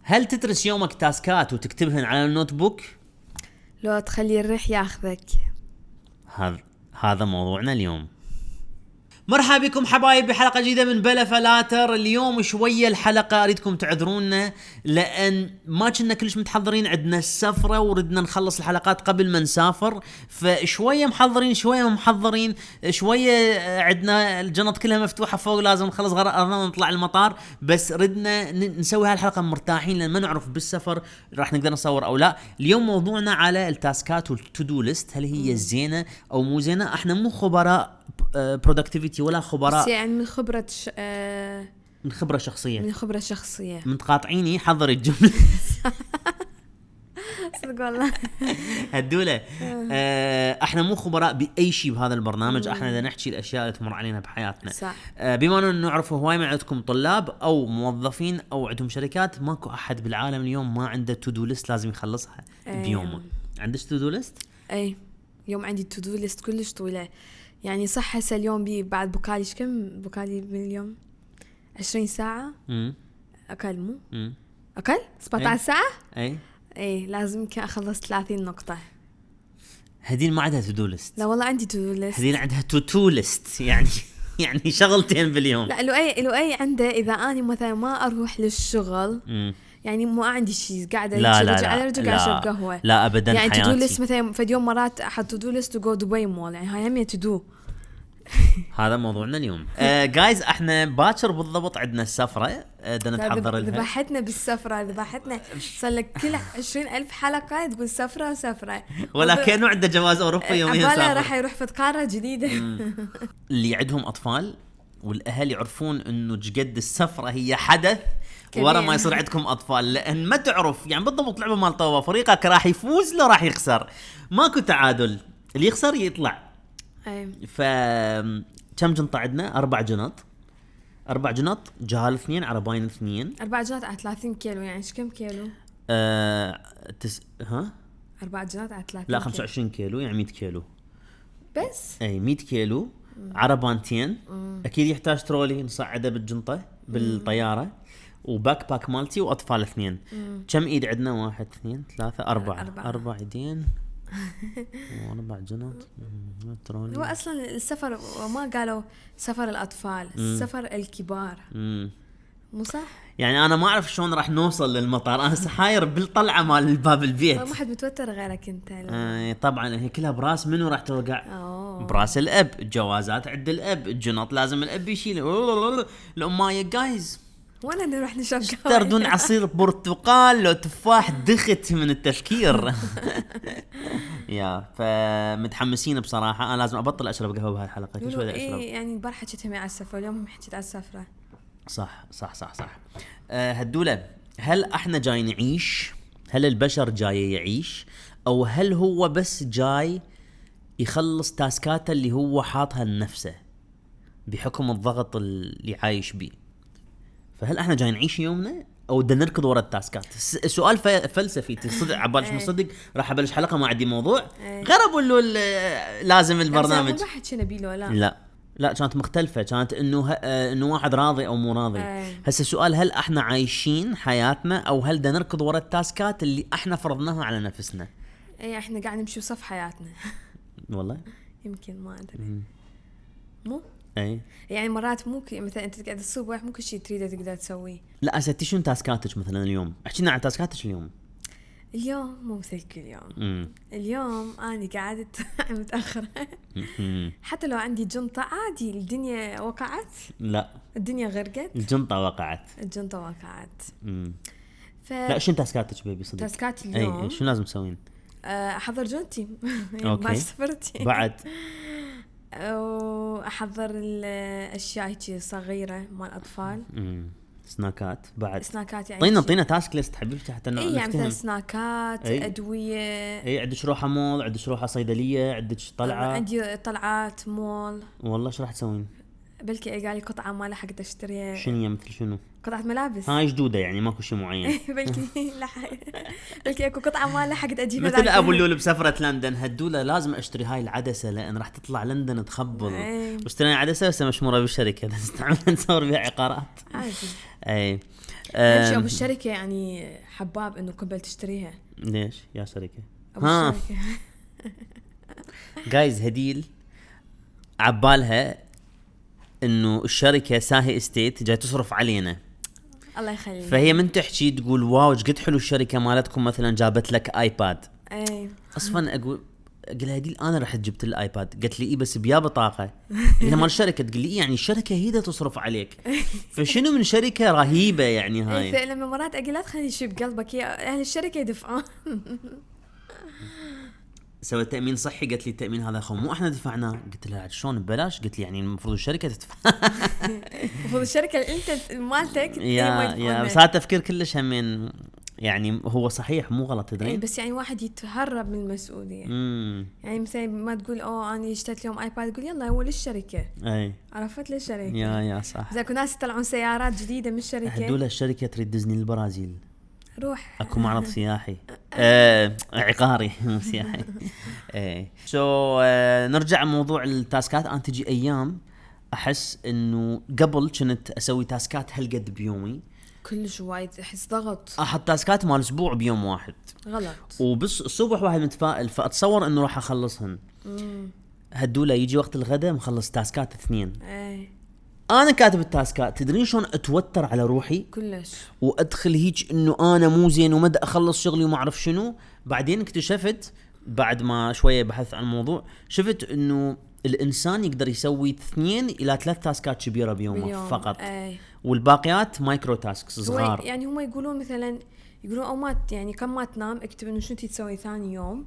هل تدرس يومك تاسكات وتكتبهن على النوت بوك؟ لو تخلي الريح ياخذك. هذا موضوعنا اليوم. مرحبا بكم حبايب بحلقة جديدة من بلا فلاتر. اليوم شوية الحلقة أريدكم تعذرونا لأن ما كنا كلش متحضرين، عندنا السفرة وردنا نخلص الحلقات قبل ما نسافر، فشوية محضرين شوية محضرين شوية، عندنا الجنط كلها مفتوحة فوق، لازم نخلص غرضنا نطلع المطار، بس ردنا نسوي هالحلقة مرتاحين لأن ما نعرف بالسفر راح نقدر نصور أو لا. اليوم موضوعنا على التاسكات والتودو ليست، هل هي زينة أو مو زينة. احنا مو خبراء برودكتيفيتي ولا خبراء، بس يعني من خبرة من خبرة شخصية، من خبرة شخصية. من تقاطعيني حضر الجملة. صدق والله. هدولة. احنا مو خبراء بأي شيء بهذا البرنامج، احنا بدنا نحكي الأشياء اللي تمر علينا بحياتنا. صح. بما أنه نعرف هواي من عندكم طلاب أو موظفين أو عندهم شركات، ماكو أحد بالعالم اليوم ما عنده تو-دو ليست لازم يخلصها بيومه. عندك تو-دو ليست؟ اي يوم عندي تو-دو ليست كلش طويلة، يعني صح هسه اليوم بعد بكاليش كم بكالي باليوم 20 ساعة. أقل مو أقل 17 ساعة. اي لازم أخلص 30 نقطة. هدين ما عندها تو-دو ليست. لا والله عندي تو-دو ليست. هدين عندها تو ليست، يعني يعني شغلتين باليوم. لا لؤي عنده إذا أنا مثلا ما أروح للشغل يعني ما عندي شيء قاعدة رجع على رجل قاعد أشرب قهوة. لا أبدا يعني حياتي. تو-دو ليست مثلا في اليوم مرات أحط تو-دو ليست وجو دبي مول، يعني هاي هم تو-دو. هذا موضوعنا اليوم. جايز احنا باكر بالضبط عندنا السفرة، بدنا نتحضر لها. ذبحتنا بالسفرة، ذبحتنا صار لك كل 20,000 حلقة تقول سفرة ولا كأنه عنده جواز أوروبي يومين سافر. راح يروح في قارة جديدة. اللي عندهم أطفال والأهل يعرفون إنه جد السفرة هي حدث ورا ما يصير عندكم أطفال، لأن ما تعرف يعني بالضبط لعبة مال طوبة فريقك راح يفوز لو راح يخسر، ماكو تعادل، اللي يخسر يطلع. كم جنطة عندنا؟ 4 جنط جهال 2 عرباين 2. 4 جنط على 30 كيلو، يعني ايش كم كيلو؟ 4 جنط على 30. لا 25 كيلو يعني 100 كيلو بس. اي 100 كيلو. عربانتين اكيد يحتاج ترولي نصعده بالجنطة بالطيارة، وباك باك مالتي واطفال 2. كم ايد عندنا؟ 1 2 3 4 ايدين. 4 جنط ترولي. هو اصلا السفر ما قالوا سفر الاطفال، سفر الكبار. مو صح؟ يعني انا ما اعرف شلون راح نوصل للمطار، انا سحاير بالطلعه مال الباب البيت. ما حد متوتر غيرك انت. طبعا هي كلها براس منو راح توقع؟ براس الاب. الجوازات عند الاب، الجنط لازم الاب يشيل. الامايه جايز وانا نروح نشرب قهوه، تردون عصير برتقال لو تفاح، دخت من التفكير. يا فمتحمسين بصراحه. انا لازم ابطل اشرب قهوه بهالحلقه، كل شوي اشرب. يعني البارحه حكيت معي على السفر، اليوم حكيت على السفره. صح. هدولة، هل احنا جاي نعيش؟ هل البشر جاي يعيش او هل هو بس جاي يخلص تاسكاته اللي هو حاطها لنفسه بحكم الضغط اللي عايش بيه؟ فهل احنا جاي نعيش يومنا او بدنا نركض ورا التاسكات؟ سؤال فلسفي تصدق. عبالش مصدق راح ابلش حلقه ما عندي موضوع غير اقول له لازم البرنامج. ما حكينا بيه لا كانت مختلفة، كانت انه واحد راضي او مو راضي. هسه السؤال هل احنا عايشين حياتنا او هل بدنا نركض ورا التاسكات اللي احنا فرضناها على نفسنا؟ اي احنا قاعد نمشي وصف حياتنا. والله يمكن ما ادري. مو اي يعني مرات مو مثلا انت قاعد الصبح مو كل شيء تريده تقدر تسويه. لا اساتي شنو تاسكاتك مثلا اليوم؟ احكينا عن تاسكاتك اليوم. اليوم مو مثل كل يوم. اليوم أنا قاعدة متأخرة. حتى لو عندي جنطة عادي. الدنيا وقعت؟ لا الدنيا غرقت. الجنطة وقعت. لا شنو تاسكاتك بيبي صدق؟ تاسكات اليوم اي شنو لازم تسوين؟ أحضر جنتي بعد سفرتي بعد وأحضر الأشياء هيك صغيرة مال أطفال. سناكات بعد. سناكات يعني طينا تاسك ليست حبيبتي حتى نفتهم. يعني مثلا سناكات أدوية. عندك روحة مول، عندك روحة صيدلية، عندك طلعة. عندي طلعات مول. والله شو راح تسوين؟ بلكي قال لي قطعه ما لحقت اشتريها. شنو مثل شنو؟ قطعه ملابس. هاي جدوده يعني ماكو شيء معين. بلكي بلكي اكو قطعه ما لحقت اجيبها. مثل ابو اللول بسفره لندن هدوله لازم اشتري هاي العدسه لان راح تطلع لندن تخبل. واشترينا عدسه بس مشموره بالشركه نستعمل نصور بها عقارات عادي. اي ابو الشركه يعني حباب انه قبل تشتريها. ليش يا شركه؟ ابو الشركه جايز هديل عبالها انه الشركه ساهي استيت جاي تصرف علينا. الله يخليك. فهي من تحكي تقول واو ايش قد حلو الشركه مالتكم مثلا جابت لك ايباد. اي اصلا اقول هديل انا رحت جبت الايباد قالت لي بس بيا بطاقه. هي مال الشركه تقول لي يعني الشركه هي تصرف عليك. فشنو من شركه رهيبه يعني هاي. فلما مرات اقول لا تخلي شيء بقلبك يا اهل الشركه يدفعون. سويت تأمين صحي قالت لي التأمين هذا خو مو احنا دفعناه. قلت لها شلون ببلاش؟ قلت لي يعني المفروض الشركة تدفع. المفروض الشركة اللي انت مالتك يا بس هذا تفكير كلش همين يعني هو صحيح مو غلط تدري. بس يعني واحد يتهرب من المسؤولية. يعني مثلا ما تقول انا اشتريت اليوم ايباد تقول يلا هو للشركة. اي عرفت للشركة. يا صح. اذا كنا ناس يطلعون سيارات جديدة من الشركة. هدول الشركة تريد ديزني البرازيل. روح اكو معرض سياحي عقاري مو سياحي. نرجع موضوع التاسكات. انا تجي ايام احس انه قبل كنت اسوي تاسكات هالقد بيومي كلش وايد احس ضغط. احط تاسكات مال اسبوع بيوم واحد غلط. وبس الصبح واحد متفائل فاتصور انه راح اخلصهن. هدوله يجي وقت الغداء مخلص تاسكات 2. انا كاتب التاسكات تدرين شلون اتوتر على روحي كلش وادخل هيك انه انا مو زين ومدى اخلص شغلي وما اعرف شنو. بعدين اكتشفت بعد ما شويه بحث عن الموضوع شفت انه الانسان يقدر يسوي 2 إلى 3 تاسكات كبيره بيومه فقط. والباقيات مايكرو تاسكس صغار. يعني هم يقولون مثلا يقولون او ما يعني كم ما تنام اكتب انه شنو تسوي ثاني يوم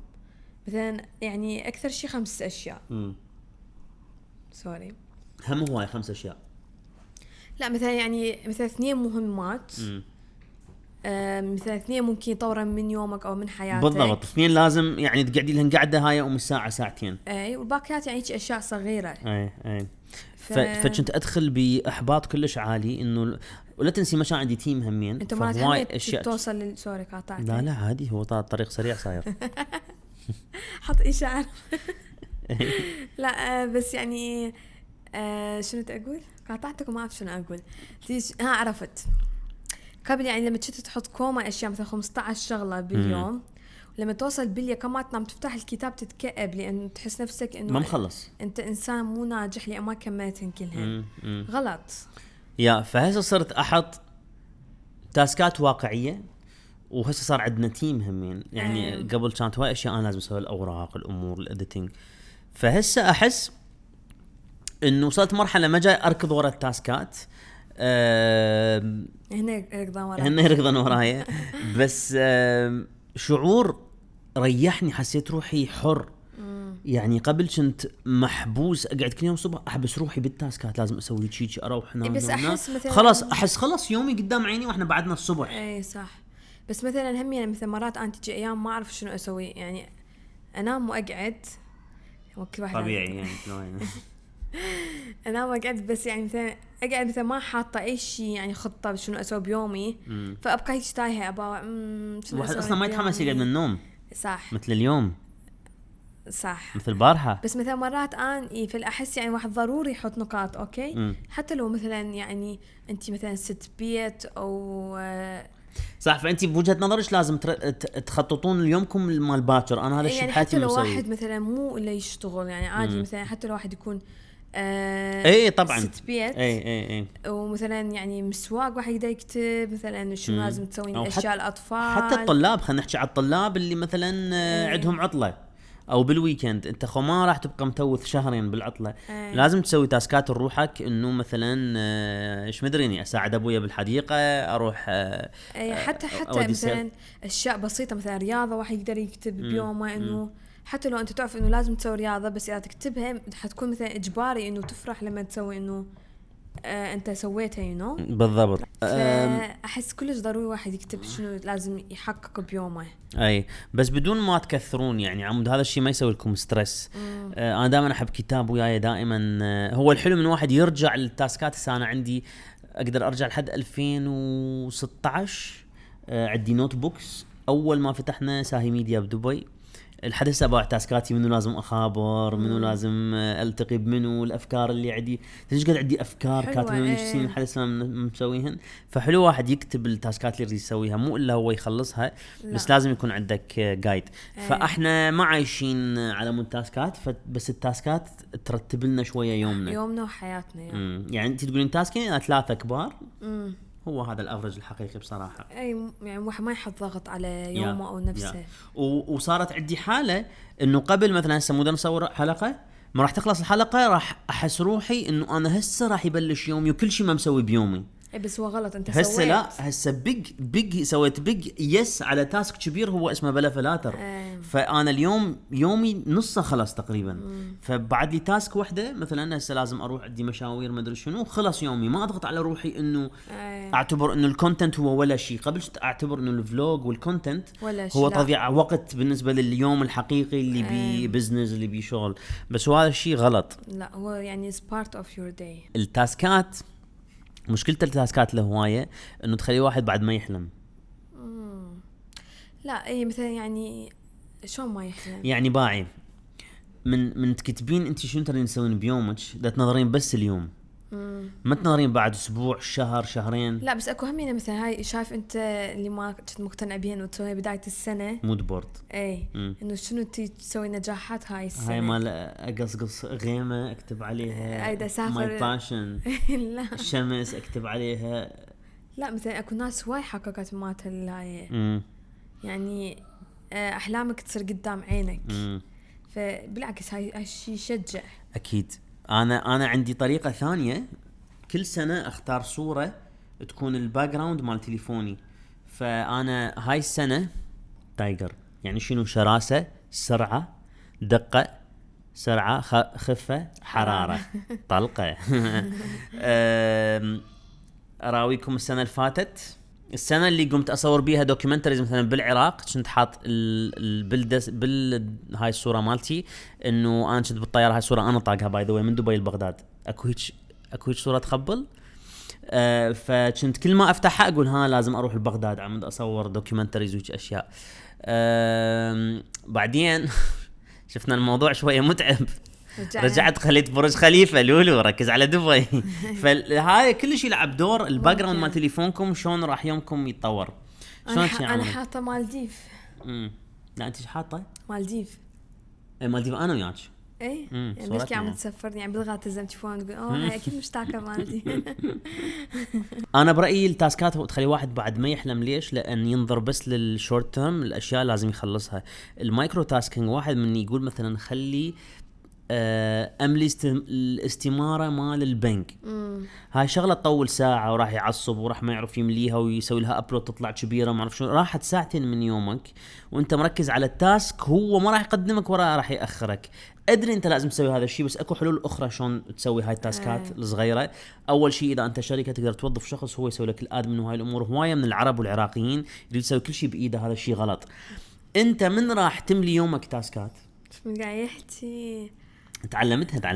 مثلا يعني اكثر شيء 5 أشياء. سوري هم هواي 5 أشياء. لا مثلا يعني مثلا 2 مهمات. مثلا 2 ممكن يطورن من يومك او من حياتك. بالضبط 2 لازم يعني تقعدي لهن قعده هاي ام الساعه ساعتين. اي والباقيات يعني اشياء صغيره. اي فكنت ادخل باحباط كلش عالي انه ولا تنسي مشان عندي تيم همين. انت ما اشياء توصل سوري قاطعتك. لا عادي هو طريق سريع صاير. حط اشعار. لا بس يعني شنو تقول قاطعتك وما اعرف شنو اقول. عرفت قبل يعني لما كنت تحط كوما اشياء مثلا 15 شغله باليوم لما توصل بالليل كم تنام تفتح الكتاب تتكئب لان تحس نفسك انه ما مخلص انت انسان مو ناجح لان ما كملتهن كلهن. غلط. فهسه صرت احط تاسكات واقعيه وهسه صار عندنا تيم همين يعني قبل كانت هواي اشياء انا لازم اسوي الاوراق الامور الاديتنج. فهسه احس انه وصلت مرحله ما جاي اركض ورا التاسكات. هنا يركضون ورايا بس شعور ريحني حسيت روحي حر. يعني قبل كنت محبوس اقعد كل يوم الصبح احبس روحي بالتاسكات لازم اسوي شيء اروح هنا بس احس مثلا خلاص خلص يومي قدام عيني واحنا بعدنا الصبح. اي صح. بس مثلا هم يعني مثلا مرات انت تجي ايام ما اعرف شنو اسوي يعني انام واقعد طبيعي يعني انا واقعد بس يعني مثلا اقعد مثلا ما حاطه اي شيء يعني خطه شنو اسوي بيومي فابقى هيك تايهه ابا شنو واحد اصلا ما يتحمس يقعد من النوم. صح مثل اليوم صح مثل البارحه. بس مثلا مرات اني في الاحس يعني واحد ضروري يحط نقاط اوكي حتى لو مثلا يعني انت مثلا ست بيت او صح. فانت بوجهه نظرك لازم تخططون اليومكم مال باكر. انا هذا الشيء يعني بحياتي حتى لو واحد مثلا مو اللي يشتغل يعني عادي مثلا حتى لو واحد يكون اي طبعا ست بيت اي ومثلا يعني مسواق واحد يقدر يكتب مثلا شنو لازم تسوين اشياء الاطفال. حتى الطلاب خلينا نحكي على الطلاب اللي مثلا عندهم عطله او بالويكند انت خو ما راح تبقى متوث شهرين بالعطله. لازم تسوي تاسكات لروحك انه مثلا ايش مدريني اساعد ابويا بالحديقه اروح حتى مثلا اشياء بسيطه مثلا رياضه واحد يقدر يكتب بيومه انه حتى لو انت تعرف انه لازم تسوي رياضه بس اذا تكتبها حتكون مثلا اجباري انه تفرح لما تسوي انه انت سويتها بالضبط. فاحس كلش ضروري واحد يكتب شنو لازم يحقق بيومه. اي بس بدون ما تكثرون يعني عمود، هذا الشيء ما يسوي لكم ستريس. انا دائما احب كتاب وياي دائما. هو الحلو من واحد يرجع للتاسكات. هسه انا عندي اقدر ارجع لحد 2016. عندي نوت بوكس اول ما فتحنا ساهي ميديا بدبي. الحدث ابع تاسكاتي، منو لازم اخابر، منو لازم التقي بمنو، الافكار اللي عندي. تدري قد عندي افكار كاتبه من سنين الحدث مسويهن. فحلو واحد يكتب التاسكات اللي يريد يسويها، مو الا هو يخلصها. بس لازم يكون عندك جايد. فاحنا ما عايشين على مود تاسكات، بس التاسكات ترتب لنا شويه يومنا وحياتنا يعني انت تقولين تاسكين 3 كبار. هو هذا الافرج الحقيقي بصراحه. اي يعني واحد ما يحط ضغط على يومه او نفسه. وصارت عندي حاله انه قبل مثلا هسه مودنا نصور حلقه، ما راح تخلص الحلقه راح احس روحي انه انا هسه راح يبلش يومي وكل شيء ما مسوي بيومي. بس هو غلط. انت هسه لا، هسه بيج سويت بيج يس على تاسك كبير هو اسمه بلا فلاتر. فانا اليوم يومي نصه خلص تقريبا. فبعد لي تاسك وحده مثلا هسه لازم اروح عندي مشاوير ما ادري شنو، خلص يومي. ما اضغط على روحي انه اعتبر انه الكونتنت هو ولا شيء. قبل اعتبر انه الفلوج والكونتنت هو تضييع وقت بالنسبه لليوم الحقيقي اللي بيه بزنس اللي بيه شغل. بس هو هذا الشيء غلط. لا هو يعني part of your day. التاسكات مشكلة التاسكات الهواية انه تخلي واحد بعد ما يحلم. لا اي مثلا يعني شلون ما يحلم يعني باعي من تكتبين انت شنو ترين تسوين بيومك، دا تنظرين بس اليوم. ما تنظرين بعد اسبوع شهر شهرين. لا بس اكو همينه مثلا هاي شايف انت اللي ما كنت مقتنع بيها وتسويها بداية السنة مود بورد. اي انه شنو تسوي نجاحات هاي السنة. هاي مال اقصقص غيمة اكتب عليها ايدا سافر ماي باشن. لا شمس اكتب عليها. لا مثلا اكو ناس هواي حققت مات هاي يعني احلامك تصير قدام عينك. فبالعكس هاي الشيء يشجع. اكيد. انا عندي طريقة ثانية. كل سنة اختار صورة تكون الباك جراوند مال تليفوني. فانا هاي السنة تايجر. يعني شنو؟ شراسة، سرعة، دقة، سرعة، خفة، حرارة، طلقة. اراويكم السنة اللي فاتت، السنة اللي قمت اصور بيها دوكيومنتريز مثلا بالعراق، كنت حاط هاي الصورة مالتي انه انا كنت بالطيارة. هاي الصورة انا طاقها باي ذا واي من دبي لبغداد. اكو هيك صورة تخبل. فكنت كل ما افتحها اقول ها لازم اروح لبغداد عمد اصور دوكيومنتريز وهيك اشياء. بعدين شفنا الموضوع شوية متعب، رجعت خليت برج خليفة لولو ركز على دبي. فهاي كل شيء يلعب دور. الباك جراوند مال تليفونكم شلون راح يومكم يتطور. انا حاطه مالديف. لا انت حاطه مالديف. مالديف انا وياك. ايه يعني بس عم تسفرني يعني بلغة التليفون تقول هاي اكيد مشتاقه مالدي. انا برايي التاسكات تخلي واحد بعد ما يحلم. ليش؟ لان ينظر بس للشورت تيرم، الاشياء لازم يخلصها. المايكرو تاسكينج واحد من يقول مثلا خلي املي الاستماره مال البنك. هاي شغله تطول ساعه وراح يعصب وراح ما يعرف يمليها ويسوي لها ابلود تطلع كبيره ما اعرف شنو. راحت ساعتين من يومك وانت مركز على التاسك. هو ما راح يقدمك وراه، راح ياخرك. ادري انت لازم تسوي هذا الشيء، بس اكو حلول اخرى شلون تسوي هاي التاسكات الصغيره. اول شيء اذا انت شركه تقدر توظف شخص هو يسوي لك الادمن وهاي الامور. هوايه من العرب والعراقيين يريد يسوي كل شيء بايده. هذا الشيء غلط. انت من راح تملي يومك تاسكات؟ من قاعد يحكي تعلمتها.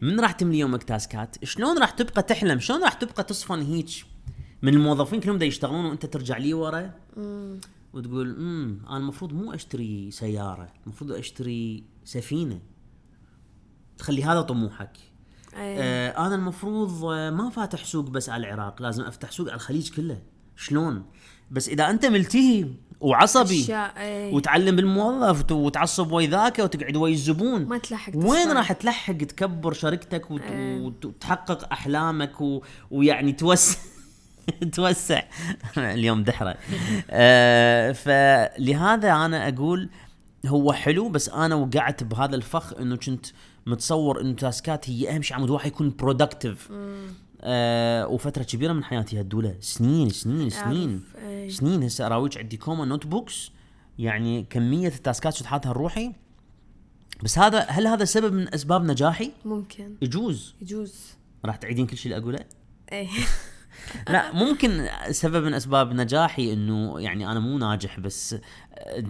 من راح تملي يومك تاسكات؟ شلون راح تبقى تحلم؟ شلون راح تبقى تصفن هيك من الموظفين كلهم دا يشتغلون وانت ترجع لي ورا وتقول انا المفروض مو اشتري سياره، المفروض اشتري سفينه. تخلي هذا طموحك. انا المفروض ما فاتح سوق بس على العراق، لازم افتح سوق على الخليج كله. شلون؟ بس اذا انت ملتهي وعصبي وتعلم بالموظف وتعصب وياك وتقعد ويا الزبون، ما تلحق. وين راح تلحق تكبر شركتك وتحقق احلامك ويعني توسع اليوم دحرة. فلهذا انا اقول هو حلو، بس انا وقعت بهذا الفخ انه كنت متصور انه تاسكات هي اهم شيء. عمود واحد يكون برودكتيف. وفترة كبيرة من حياتي هدولة سنين. هسه اراويك عندي كوما نوت بوكس، يعني كمية التاسكات شو حاطها لروحي. بس هل هذا سبب من اسباب نجاحي؟ ممكن. يجوز. يجوز. راح تعيدين كل شيء اللي اقوله؟ ايه. لا ممكن سبب من اسباب نجاحي انه يعني انا مو ناجح بس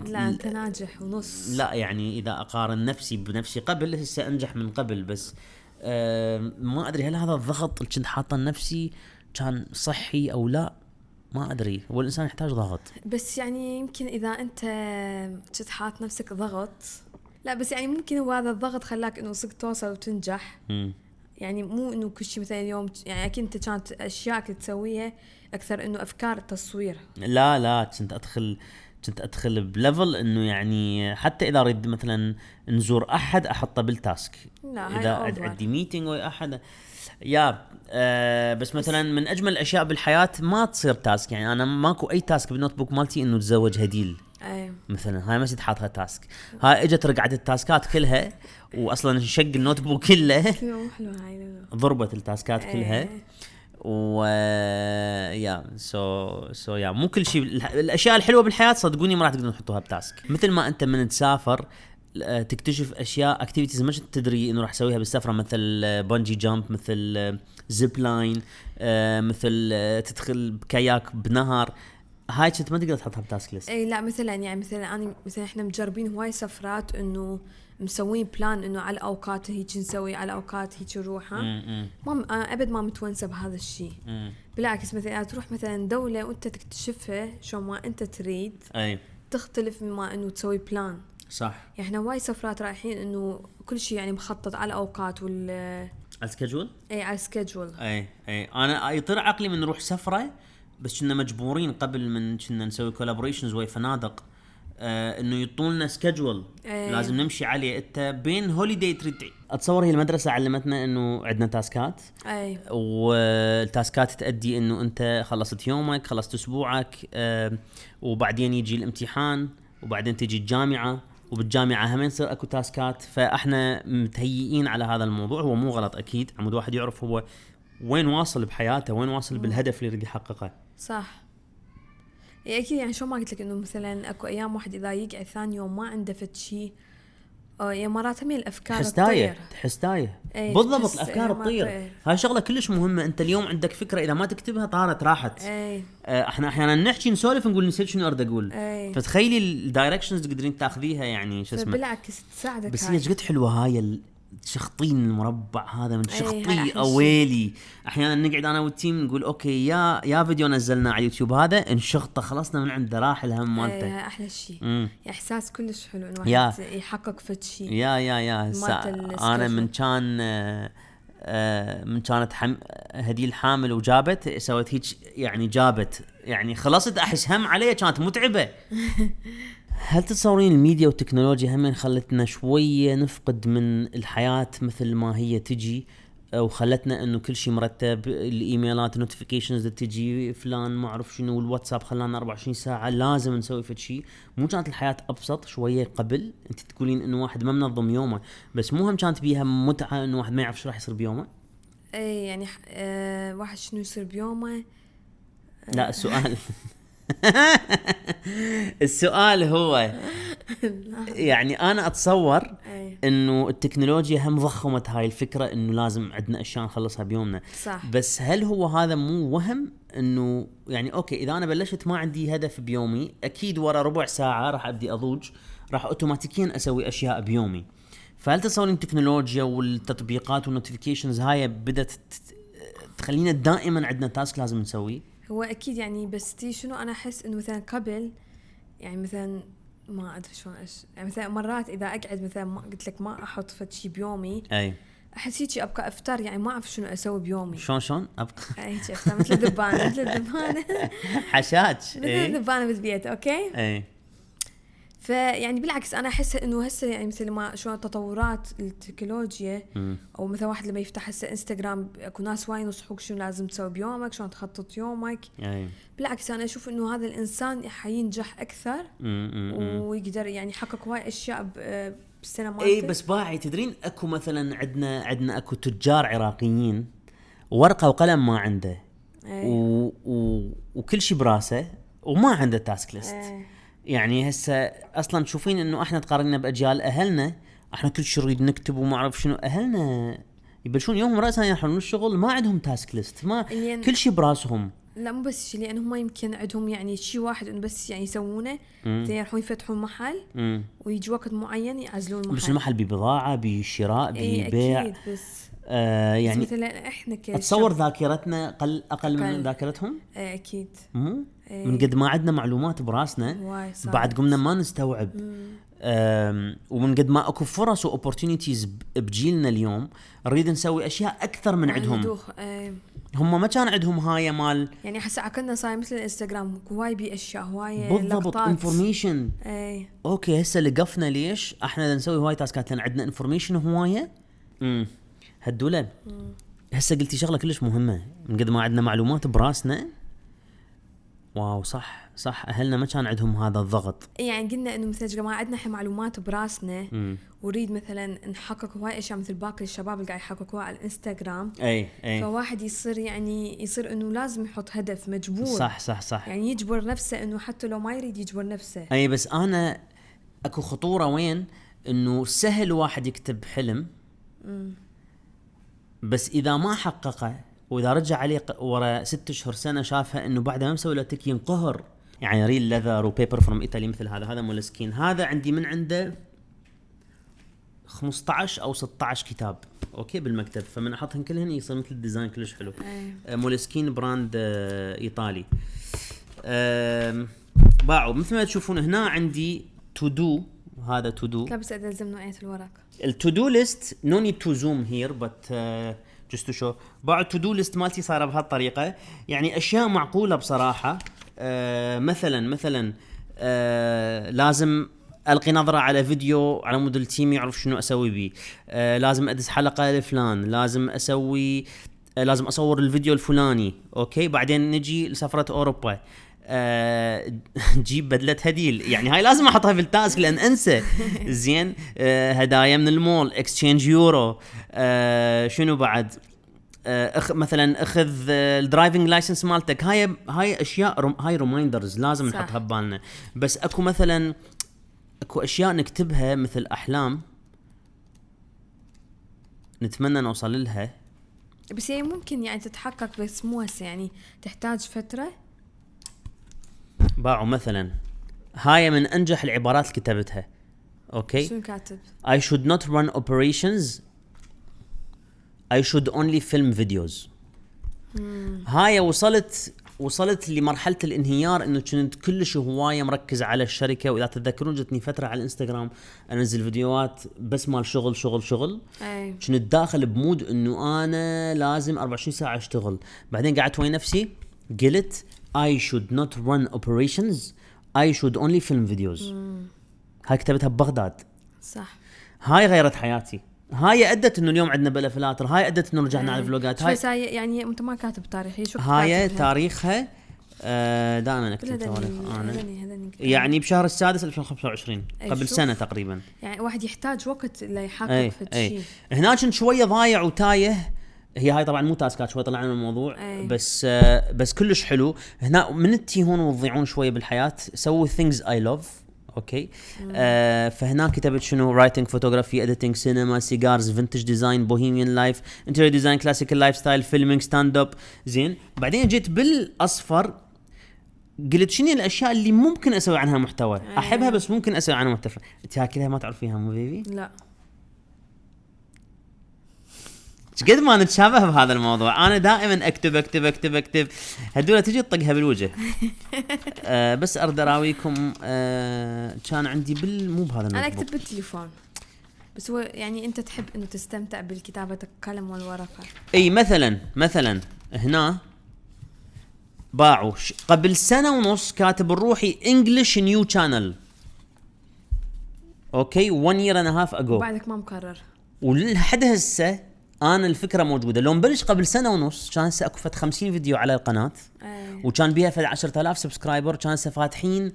لا انت ناجح ونص. لا يعني اذا اقارن نفسي بنفسي قبل هسه انجح من قبل، بس ما ادري هل هذا الضغط اللي كنت حاطه لنفسي كان صحي او لا، ما ادري. هو الانسان يحتاج ضغط. بس يعني يمكن اذا انت كنت حاط نفسك ضغط، لا بس يعني ممكن هو هذا الضغط خلاك انه صدق توصل وتنجح. يعني مو انه كل شيء مثلا اليوم يعني اكيد انت كانت اشياء تسويها اكثر انه افكار التصوير. لا كنت ادخل بليفل انه يعني حتى اذا اريد مثلا نزور احد احطه بالتاسك. لا اذا عندي ميتينج ويا احد بس مثلا من اجمل الاشياء بالحياه ما تصير تاسك. يعني انا ماكو اي تاسك بالنوت بوك مالتي انه تزوج هديل. مثلا هاي ما كنت حاطها تاسك، هاي اجت رقعت التاسكات كلها واصلا شق النوت بوك كله حلوه هاي ضربت التاسكات كلها و مو كل شيء. الاشياء الحلوه بالحياه صدقوني ما راح تقدرون تحطوها بتاسك. مثل ما انت من تسافر تكتشف اشياء اكتيفيتيز ما كنت تدري انه راح تسويها بالسفره، مثل بونجي جامب، مثل زيب لاين، مثل تدخل بكاياك بنهر. هاي كنت ما تقدر تحطها بتاسك ليست. اي لا مثلا يعني مثلا احنا مجربين هواي سفرات انه مسوين بلان انه على الاوقات هيك نسوي، على الاوقات هيك نروح. ما ابد ما متونسه بهذا الشيء. بالعكس مثلا تروح مثلا دوله وانت تكتشفها شو ما انت تريد، تختلف مما انه تسوي بلان. صح. يعني احنا وايد سفرات رايحين انه كل شيء يعني مخطط على الاوقات وال على السكجول. على السكجول. انا يطير عقلي من نروح سفره، بس كنا مجبورين قبل من كنا نسوي كولابوريشنز ويا فنادق انه يطولنا سكجول لازم نمشي عليه. انت بين هوليداي تريد اتصور هي المدرسه علمتنا انه عندنا تاسكات، والتاسكات تؤدي انه انت خلصت يومك، خلصت اسبوعك، وبعدين يجي الامتحان، وبعدين تجي الجامعه، وبالجامعه هم يصير اكو تاسكات. فاحنا متهيئين على هذا الموضوع. هو مو غلط اكيد، عمود واحد يعرف هو وين واصل بحياته، وين واصل بالهدف اللي يريد يحققه. صح. اكيد يعني شو ما قلت لك انه مثلا اكو ايام واحد اذا يقعد ثاني يوم ما عنده فد شيء، يا مرات هم الافكار تحس تايه بالضبط. الافكار تطير. هاي شغله كلش مهمه. انت اليوم عندك فكره اذا ما تكتبها طارت راحت. احنا احيانا نحكي نسولف نقول نسيت شنو اريد اقول. فتخيلي الدايركشنز تقدرين تاخذيها يعني شو اسمه. بالعكس تساعدك. بس هي قد حلوه هاي شخطين المربع هذا من شخطي اويلي. احيانا نقعد انا والتيم نقول اوكي يا فيديو نزلنا على اليوتيوب هذا انشخطه خلصنا من عنده راح الهم مالته. احلى شيء. احساس كلش حلو انه واحد يحقق فد شيء. يا انا من كانت هدي الحامل وجابت سويت هيك يعني جابت يعني خلصت احس هم عليها كانت متعبه. هل تتصورين الميديا والتكنولوجيا هم خلتنا شوية نفقد من الحياة مثل ما هي تجي، وخلتنا انه كل شيء مرتب، الايميلات النوتيفيكيشنز تجي فلان ما اعرف شنو، والواتساب خلانا 24 ساعة لازم نسوي فد شيء؟ مو كانت الحياة ابسط شوية قبل؟ انت تقولين انه واحد ما منظم يومه، بس مو هم كانت بيها متعة انه واحد ما يعرف شو راح يصير بيومه؟ يعني واحد شنو يصير بيومه؟ لا السؤال هو يعني انا اتصور انه التكنولوجيا هم ضخمت هاي الفكرة انه لازم عندنا اشياء نخلصها بيومنا. صح. بس هل هو هذا مو وهم انه يعني اوكي اذا انا بلشت ما عندي هدف بيومي اكيد ورا ربع ساعة راح ابدي اضوج، راح اوتوماتيكيا اسوي اشياء بيومي. فهل تصورين التكنولوجيا والتطبيقات والنوتيفيكيشنز هاي بدت تخلينا دائما عندنا تاسك لازم نسويه؟ هو اكيد يعني بس تي شنو انا احس انه مثلا قبل يعني مثلا ما ادري شلون يعني مثلا مرات اذا اقعد مثلا ما قلت لك ما احط فد شيء بيومي احس هيك ابقى افطر يعني ما اعرف شنو اسوي بيومي. شلون ابقى هيك افطر مثل الدبانه حشاش مثل الدبانه بالبيت. اوكي فيعني بالعكس انا احس انه هسه يعني مثل ما شو تطورات التكنولوجيا او مثلا واحد لما يفتح هسه انستغرام اكو ناس وايد ينصحوك شنو لازم تسوي بيومك، شلون تخطط يومك. بالعكس انا اشوف انه هذا الانسان حينجح اكثر ويقدر يعني يحقق وايد اشياء بالسنه مالته. بس باعي تدرين اكو مثلا عندنا اكو تجار عراقيين ورقه وقلم ما عنده وكل شيء براسه وما عنده تاسك ليست. يعني هسه اصلا تشوفين انه احنا تقارننا باجيال اهلنا، احنا كل شيء نريد نكتب وما اعرف شنو. اهلنا يبلشون يومهم راسا يحلون الشغل، ما عندهم تاسك ليست، ما لأن- كل شيء براسهم. لا مو بس شيء، لأن هم يمكن عندهم يعني شيء واحد إنه بس يعني يسوونه، يروحون يفتحون محل ويجي وقت معين يعزلون المحل. بس المحل ببضاعة بشراء ببيع. أكيد بس يعني مثلا إحنا أتصور ذاكرتنا أقل من ذاكرتهم. أكيد من قد ما عندنا معلومات براسنا بعد قمنا ما نستوعب. ومن قد ما اكو فرص وopportunities بجيلنا اليوم نريد نسوي اشياء اكثر من عندهم. هم ما كان عندهم هاي مال يعني هسه عقلنا صاير مثل الانستغرام، هواي باشياء هواي بالضبط انفورميشن. اي اوكي هسه لقفنا ليش احنا نسوي هواي تاسكات، لان عندنا انفورميشن هوايه. هدوله هسه قلتي شغله كلش مهمه، من قد ما عندنا معلومات براسنا. واو صح اهلنا ما كان عندهم هذا الضغط. يعني قلنا انه مثل جماعه عندنا احنا معلومات براسنا وريد مثلا نحقق هواي اشياء مثل باقي الشباب اللي قاعد يحققوها على الانستغرام. اي فواحد يصير انه لازم يحط هدف مجبور. صح يعني يجبر نفسه انه حتى لو ما يريد يجبر نفسه. اي بس انا اكو خطوره وين انه سهل واحد يكتب حلم بس اذا ما حققه واذا رجع عليه ورا 6 اشهر سنه شافها انه بعد ما مسوي له تك ينقهر. يعني ريل لذر وبيبر فروم ايطالي مثل هذا مولسكين، هذا عندي من عنده 15 او 16 كتاب اوكي بالمكتب، فمن احطهم كلهن يصير مثل الديزاين كلش حلو. مولسكين براند ايطالي. باعوا مثل ما تشوفون هنا عندي تو دو. هذا تو دو. لا بس الزم نوعيه الورق. التو دو ليست نو نيد تو زوم هير بت just to show. باعوا التو دو ليست مالتي صايره بهالطريقه، يعني اشياء معقوله بصراحه. مثلا لازم القي نظره على فيديو على مود التيم يعرف شنو اسوي بيه. لازم ادز حلقه لفلان، لازم اصور الفيديو الفلاني. اوكي بعدين نجي لسفره اوروبا، جيب بدلة هديل. يعني هاي لازم احطها في التاسك لان انسى. زين هدايا من المول، اكسشينج يورو. شنو بعد؟ مثلا اخذ الدرايفنج لايسنس مالتك. هاي اشياء هاي ريمايندرز لازم نحطها ببالنا. بس اكو اشياء نكتبها مثل احلام نتمنى نوصل لها، بس هي ممكن يعني تتحقق بس مو هسه، يعني تحتاج فتره. باعوا مثلا هاي من انجح العبارات اللي كتبتها. اوكي شنو كاتب؟ I should not run operations, I should only film videos. هاي وصلت لمرحله الانهيار انه كنت كلش هوايه مركز على الشركه. واذا تتذكرون جتني فتره على الانستغرام انزل فيديوهات بس مال شغل. كنت داخل بمود انه انا لازم 24 ساعه اشتغل. بعدين قعدت وين نفسي قلت I should not run operations, I should only film videos. هاي كتبتها ببغداد. صح. هاي غيرت حياتي. هاي ادت انه اليوم عندنا بلا فلاتر. هاي ادت انه رجعنا على الفلوجات. هاي يعني انت ما كاتب تاريخ، هي شو هاي تاريخها دائما اكتب تواريخ انا يعني بشهر السادس 2025 قبل سنه تقريبا. يعني واحد يحتاج وقت ليحقق في الشيء. هناك كنت شويه ضايع وتايه. هاي طبعا مو تاسكات، شوي طلعنا من الموضوع. بس كلش حلو. هنا من تتيهون وتضيعون شويه بالحياه سووا things I love. اوكي فهنا كتبت شنو writing, photography, editing, cinema, cigars, vintage design, bohemian life, interior design, classical lifestyle, filming, stand up. زين بعدين جيت بالاصفر قلت شنو الاشياء اللي ممكن اسوي عنها محتوى احبها بس ممكن اسوي عنها محتوى. انت كلها ما تعرفيها مو بيبي؟ لا قد ما نتشابه بهذا الموضوع. انا دائما اكتب هدول تجي تطقها بالوجه. بس ارد اراويكم كان عندي مو بهذا انا اكتب بالتليفون، بس هو يعني انت تحب انه تستمتع بالكتابه القلم والورقه. اي مثلا هنا باعوا قبل سنه ونص كاتب الروحي انجلش نيو شانل. اوكي 1 year and a half ago. وبعدك ما مكرر. ولحد هسه انا الفكره موجوده. لو نبلش قبل سنه ونص كان هسه اكو 50 فيديو على القناه وكان بيها 10,000 سبسكرايبر. كان هسه فاتحين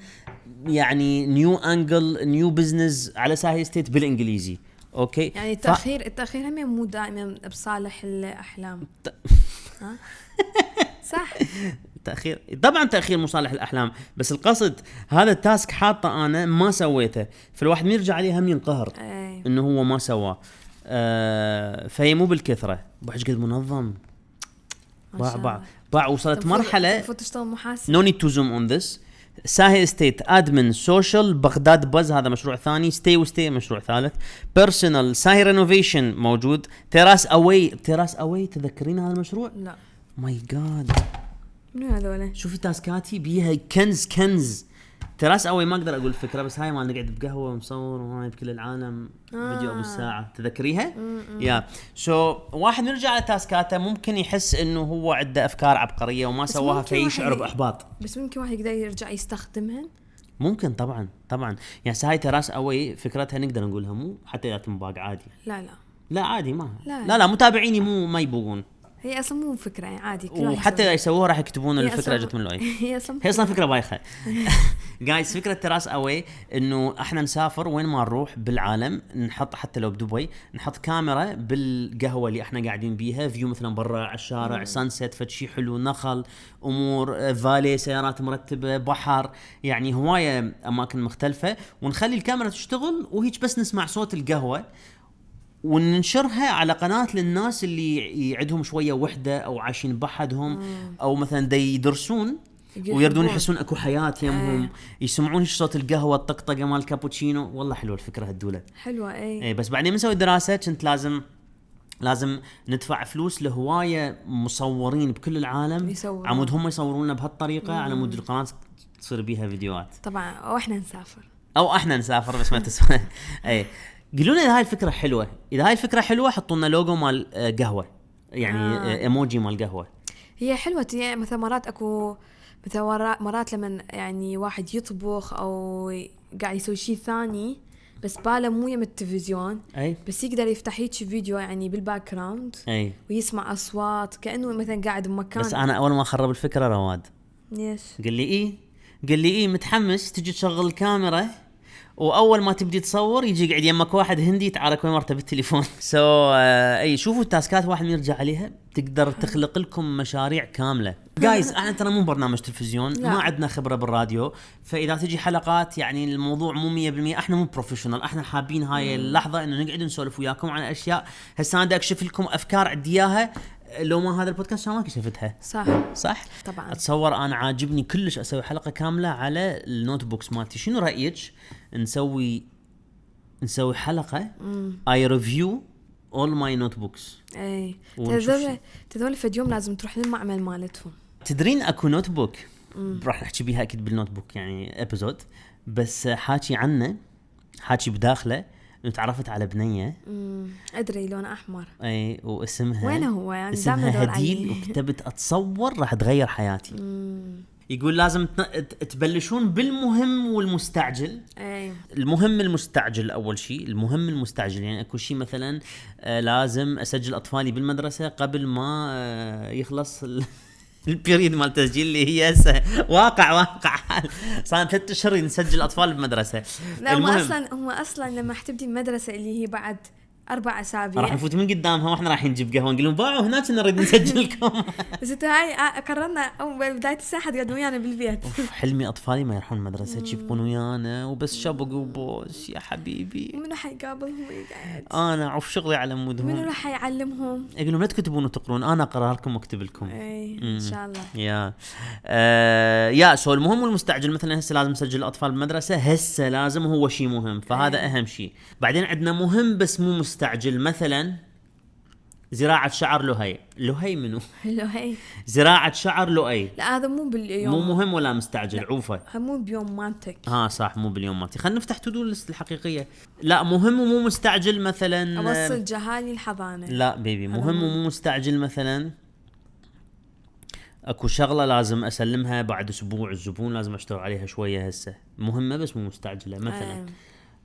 يعني نيو انجل نيو بزنس على ساهي ستيت بالانجليزي. اوكي يعني التاخير هم مو دائما بصالح الاحلام. صح تاخير مصالح الاحلام، بس القصد هذا التاسك حاطه انا ما سويته، فالواحد يرجع عليه هم ينقهر انه هو ما سواه. فهي مو بالكثره. ايش قد منظم باع وصلت مرحله تفوت تشتغل محاسب. نو نيد تو زوم اون ذس. ساهي استيت ادمن سوشيال بغداد باز هذا مشروع ثاني. ستي مشروع ثالث. بيرسونال ساهي رينوفيشن موجود. تراس اواي تذكرين هذا المشروع؟ لا ماي جاد منو هذول؟ شوفي تاسكاتي بيها كنز. تراس اواي ما اقدر اقول الفكره بس هاي ما نقعد بقهوه ونصور وهاي بكل العالم فيديو ابو الساعه تذكريها؟ يا واحد يرجع على تاسكاته ممكن يحس انه هو عنده افكار عبقريه وما سواها فيشعر باحباط. بس ممكن واحد يقدر يرجع يستخدمهن. ممكن طبعا يعني هاي تراس اواي فكرتها نقدر نقولها مو حتى اذا تنباق عادي. لا عادي ما لا متابعيني ما يبوقون. هي اصلا مو فكره يعني عادي وحتى اذا يسووها راح يكتبون الفكره جت من لؤي. هي اصلا فكره بايخه. جايز فكره تراس اواي انه احنا نسافر وين ما نروح بالعالم نحط حتى لو بدبي نحط كاميرا بالقهوه اللي احنا قاعدين بيها فيو مثلا برا على الشارع سانسيت فد شيء حلو نخل امور فالي سيارات مرتبه بحر يعني هوايه اماكن مختلفه ونخلي الكاميرا تشتغل وهيك بس نسمع صوت القهوه وننشرها على قناة للناس اللي يعدهم شوية وحدة أو عايشين بحدهم أو مثلا دي يدرسون ويردون يحسون أكو حياة يمهم يسمعون صوت القهوة الطقطقة مال الكابوتشينو. والله حلوة الفكرة هالدولة حلوة أي بس بعدين مسوي دراسة كنت لازم ندفع فلوس لهواية مصورين بكل العالم عمود هم يصوروننا بهالطريقة على مود القناة تصير بيها فيديوهات طبعا أو إحنا نسافر بس ما تسمع. أي قولوا لنا إذا هاي الفكرة حلوة حطوا لنا لوجو مال قهوة يعني ايموجي مال قهوة. هي حلوة يعني مثلا مرات لما يعني واحد يطبخ أو قاعد يسوي شيء ثاني بس باله مو يم التلفزيون بس يقدر يفتح هيك فيديو يعني بالباك جراوند ويسمع أصوات كأنه مثلا قاعد بمكان. بس أنا أول ما خرب الفكرة رواد قال لي إيه متحمس تجي تشغل الكاميرا واول ما تبدي تصور يجي قاعد يمك واحد هندي يتعارك وين مرته بالتليفون. اي شوفوا التاسكات واحد يرجع عليها تقدر تخلق لكم مشاريع كامله. جايز احنا ترى مو برنامج تلفزيون ما عندنا خبره بالراديو فاذا تجي حلقات يعني الموضوع مو 100% احنا مو بروفيشنال. احنا حابين هاي اللحظه انه نقعد نسولف وياكم عن اشياء هسه انا اكشف لكم افكار عندي اياها لو ما هذا البودكاست ما كشفتها. صح طبعا. اتصور انا عاجبني كلش اسوي حلقه كامله على النوت بوكس مالتي. شنو رايك نسوي حلقه اي ريفيو اول ماي نوت بوكس. اي تذول في يوم لازم تروح للمعمل مالتهم. تدرين اكو نوت بوك راح نحكي بيها اكيد بالنوت بوك يعني ابيزود بس حاكي عنه حاكي بداخله تعرفت على بنيه ادري لون احمر اي واسمها وين هو يعني اسمها هديل وكتبت اتصور راح تغير حياتي. يقول لازم تبلشون بالمهم والمستعجل. المهم المستعجل اول شيء المهم المستعجل يعني اكو شيء مثلا لازم اسجل اطفالي بالمدرسه قبل ما يخلص البيريد مال تسجيل اللي هي واقع صار 3 أشهر نسجل اطفال بالمدرسه. لا هم اصلا لما حتبدي المدرسه اللي هي بعد 4 أسابيع راح نفوت من قدامها واحنا رايحين نجيب قهوه نقول لهم باعوا هناك نريد نسجلكم. بس هاي قررنا او بدايه الساعه تقعدوا ويانا بالبيت. حلمي اطفالي ما يروحون المدرسه يجيبون ويانا وبس شبق وبوس يا حبيبي. منو حيقابلهم ويقعد انا اعرف شغلي على مودهم. منو راح يعلمهم يقولون لا تكتبون وتقرون انا اقرا لكم واكتب لكم. ان شاء الله. يا سو المهم والمستعجل مثلا هسه لازم نسجل الاطفال بالمدرسه هسه لازم هو شيء مهم فهذا اهم شيء. بعدين عندنا مهم بس مو مستعجل مثلا زراعة شعر لهي منو؟ لهي زراعة شعر لؤي. لا هذا مو باليوم مو مهم ولا مستعجل عوفة مو بيوم مالتك. صح مو باليوم مالتي. خلينا نفتح تدو ليست الحقيقية. لا مهم ومو مستعجل مثلا اوصل جهالي الحضانة. لا بيبي مهم ومو مستعجل مثلا اكو شغلة لازم اسلمها بعد اسبوع الزبون لازم اشتغل عليها شوية هسه مهمة بس مو مستعجلة مثلا.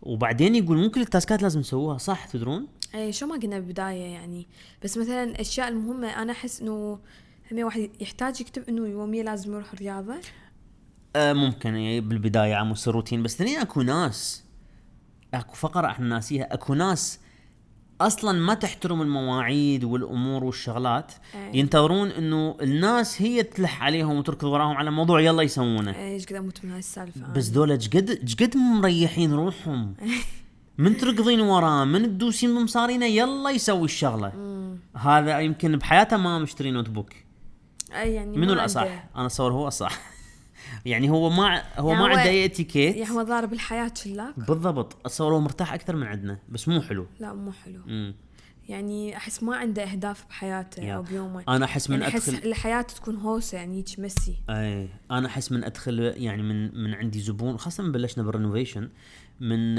وبعدين يقول ممكن التاسكات لازم نسووها صح تدرون؟ اي شو ما قلنا بالبداية يعني بس مثلا الاشياء المهمة انا احس انه هم واحد يحتاج يكتب انه يوميا لازم يروح الرياضة. ممكن يعني بالبداية عم يصير روتين بس ثانيا اكو فقرة احنا ناسيها. اكو ناس اصلا ما تحترم المواعيد والامور والشغلات ينتظرون انه الناس هي تلح عليهم وتركض وراهم على موضوع يلا يسوونه. ايش قد اموت من هاي السالفه. بس دول جد مريحين روحهم. من تركضين وراه من تدوسين بمصارينه يلا يسوي الشغله. هذا يمكن بحياته ما مشتري نوت بوك. اي يعني منو الاصح؟ انا اتصور هو اصح. يعني هو ما يعني عنده اتيكيت، يعني هو ضارب الحياه شلاك بالضبط. اتصور هو مرتاح اكثر من عندنا بس مو حلو. لا مو حلو. يعني احس ما عنده اهداف بحياته او بيومه. انا احس من يعني ادخل الحياه تكون هوسه يعني يتمسي. اي انا احس من ادخل يعني من عندي زبون، خاصه من بلشنا بالرينوفيشن، من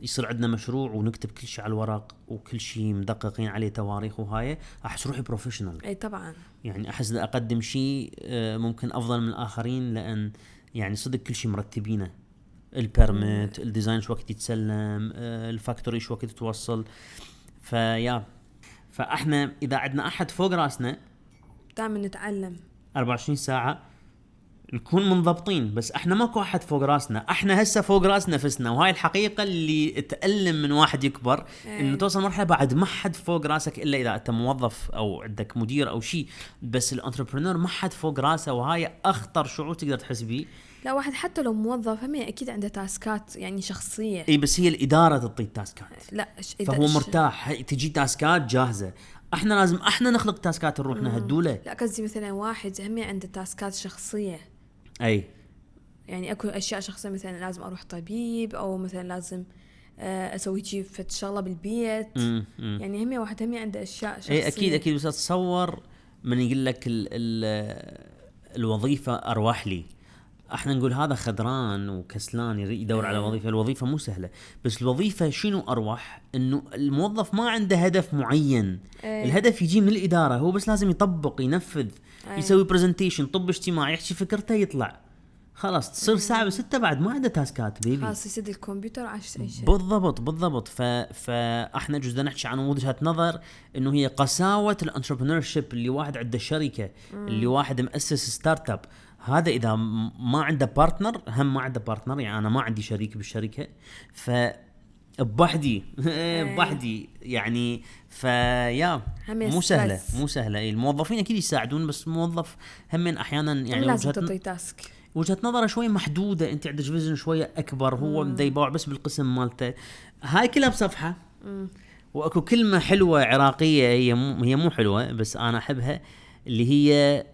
يصير عندنا مشروع ونكتب كل شيء على الورق وكل شيء مدققين عليه تواريخ وهاي، احس روحي بروفيشنال. اي طبعا يعني احس اذا اقدم شيء ممكن افضل من الاخرين، لان يعني صدق كل شيء مرتبينه، البيرميت الديزاين شو وقت يتسلم، الفاكتوري شو وقت توصل. فاحنا اذا عندنا احد فوق راسنا دائما نتعلم 24 ساعه نكون منضبطين، بس احنا ماكو احد فوق راسنا. احنا هسه فوق راس نفسنا، وهاي الحقيقه اللي تألم من واحد يكبر، انه توصل مرحله بعد ما حد فوق راسك الا اذا انت موظف او عندك مدير او شيء، بس الانتربرنور ما حد فوق راسه، وهاي اخطر شعور تقدر تحس بيه. لا واحد حتى لو موظف هم اكيد عنده تاسكات يعني شخصيه. اي بس هي الاداره تعطي التاسكات، لا فهو مرتاح تجي تاسكات جاهزه. احنا لازم احنا نخلق تاسكات نروحنا هدوله. لا قصدي مثلا واحد هم عنده تاسكات شخصيه. اي يعني اكو اشياء شخصيه، مثلا لازم اروح طبيب، او مثلا لازم اسوي شيء في شغله بالبيت. يعني هم واحد هم عنده اشياء شخصيه. اي اكيد بس اتصور من يقول لك الوظيفه ارواح لي، احنا نقول هذا خدران وكسلان يدور على وظيفه. الوظيفه مو سهله، بس الوظيفه شنو ارواح؟ انه الموظف ما عنده هدف معين. الهدف يجي من الاداره، هو بس لازم يطبق ينفذ يسوي برزنتيشن طب اجتماعي يحكي فكرته يطلع خلاص. تصير ساعه 6 بعد ما عنده تاسكات بيبي، خلاص يسد الكمبيوتر وعاش اي شيء. بالضبط. فاحنا جزء نحكي عن وجهه نظر انه هي قساوه الانتربرنور شيب، اللي واحد عنده شركه اللي واحد مؤسس ستارت اب، هذا اذا ما عنده بارتنر، هم ما عنده بارتنر، يعني انا ما عندي شريك بالشركه، بوحدي بوحدي يعني. فيا مو سهله. الموظفين اكيد يساعدون، بس الموظف هم احيانا يعني لازم تعطي تاسك، وجهة نظره شوي محدودة، انت عندك فيجن شوية اكبر، هو بده يباوع بس بالقسم مالته. هاي كلها بصفحة. واكو كلمة حلوة عراقية، هي مو حلوة بس انا احبها، اللي هي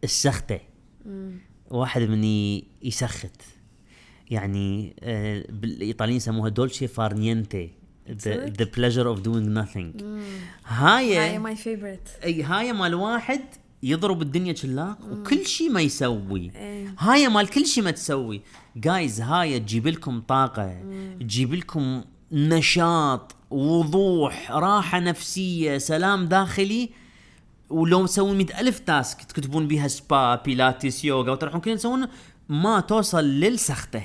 السخطة. واحد من يسخت، يعني بالايطاليين يسموها دولشي فارنينتي، the pleasure of doing nothing. هاي my favorite. اي هاي مال واحد يضرب الدنيا شلاق وكل شيء ما يسوي. هاي مال كل شيء ما تسوي. جايز هاي تجيب لكم طاقة، تجيب لكم نشاط، وضوح، راحة نفسية، سلام داخلي. ولو تسوون 100,000 تاسك تكتبون بيها سبا بيلاتيس يوغا وتروحون كلين تسوون، ما توصل للسخطة.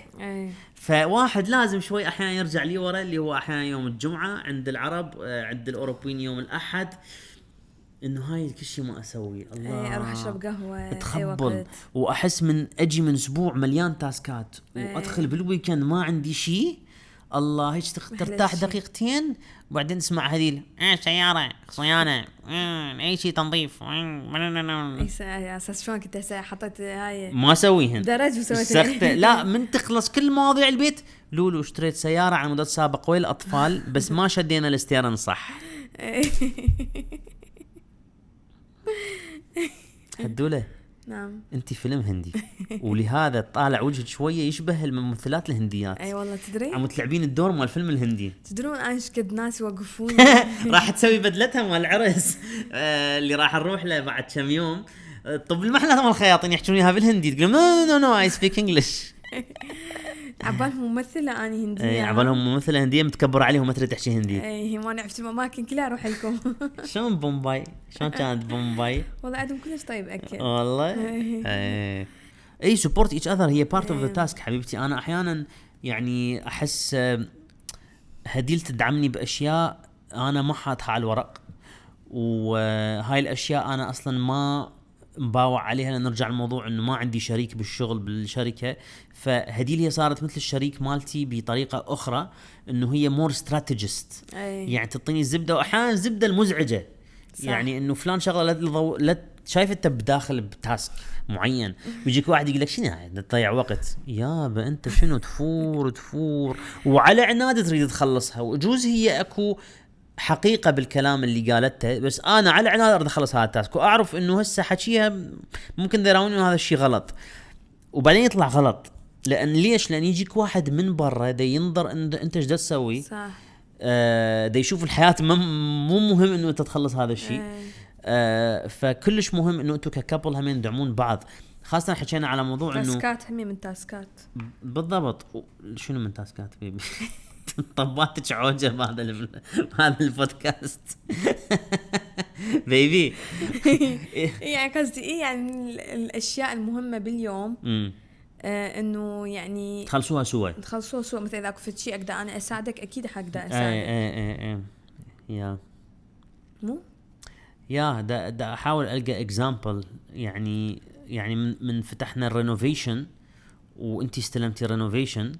فواحد لازم شوي احيانا يرجع لي ورا، اللي هو احيانا يوم الجمعة عند العرب، عند الاوروبيين يوم الاحد، انه هاي كل شيء ما اسوي. الله اروح اشرب قهوه اتخبل واحس من اجي من اسبوع مليان تاسكات، وادخل بالويكند ما عندي شيء. الله هيك ترتاح دقيقتين وبعدين تسمع هذيل سياره صيانه اي شيء تنظيف اساس شلون كنت حطيت هاي ما اسويهن درج وسويت لا من تخلص كل مواضيع البيت. لولو اشتريت سياره على مدة سابق ويل اطفال، بس ما شدينا الاستيرن صح. هدوله نعم انت فيلم هندي، ولهذا طالع وجهك شويه يشبه الممثلات الهنديات. اي والله تدري عم تلعبين الدور مال الفيلم الهندي. تدرون ايش قد ناس يوقفون راح تسوي بدلتها مال العرس اللي راح نروح له بعد كم يوم. طب المحلات مال الخياطين يحكون اياها بالهندي، تقول نو اي سبيك انجلش. عبالهم ممثله اني هنديه. اي عبالهم ممثله هنديه متكبر عليهم ما تريد تحكي هندي. اي ما نعرف الاماكن كلها اروح لكم. شلون بومباي؟ شلون كانت بومباي؟ والله عندهم كلش طيب اكل والله. اي سبورت ايتش اذر، هي بارت اوف ذا تاسك حبيبتي. انا احيانا يعني احس هديل تدعمني باشياء انا ما حاطها على الورق، وهاي الاشياء انا اصلا ما مباوع عليها، لأن نرجع الموضوع انه ما عندي شريك بالشغل بالشركه. فهديل هي صارت مثل الشريك مالتي بطريقه اخرى، انه هي مور استراتيجيست. يعني تعطيني الزبده، واحيانا الزبده المزعجه. صح. يعني انه فلان شغله لا شايف انت بداخل بتاسك معين ويجيك واحد يقول لك شنو هاي تضيع وقت يابا انت شنو تفور وعلى عناد تريد تخلصها وجوز هي اكو حقيقة بالكلام اللي قالته بس انا على عناد اريد اخلص هذا التاسك واعرف انه هسه حكيها ممكن يراوني انه هذا الشيء غلط وبعدين يطلع غلط لان ليش لان يجيك واحد من برا دا ينظر انت ايش دا تسوي صح دا يشوف الحياة مو مهم انه انت تخلص هذا الشيء فكلش مهم انه انتم ككابل هم يدعمون بعض خاصة حكينا على موضوع انه تاسكات همي من تاسكات بالضبط شنو من تاسكات بيبي طباتك عوجة بهذا البودكاست بيبي يعني قصدي ايه يعني الاشياء المهمة باليوم انه يعني تخلصوها سوا مثلا اذا اكو شيء اقدر انا اساعدك اكيد حقدر اساعدك اي يا مو يا دا احاول القى اكزامبل يعني من فتحنا الرينوفيشن وانتي استلمتي رينوفيشن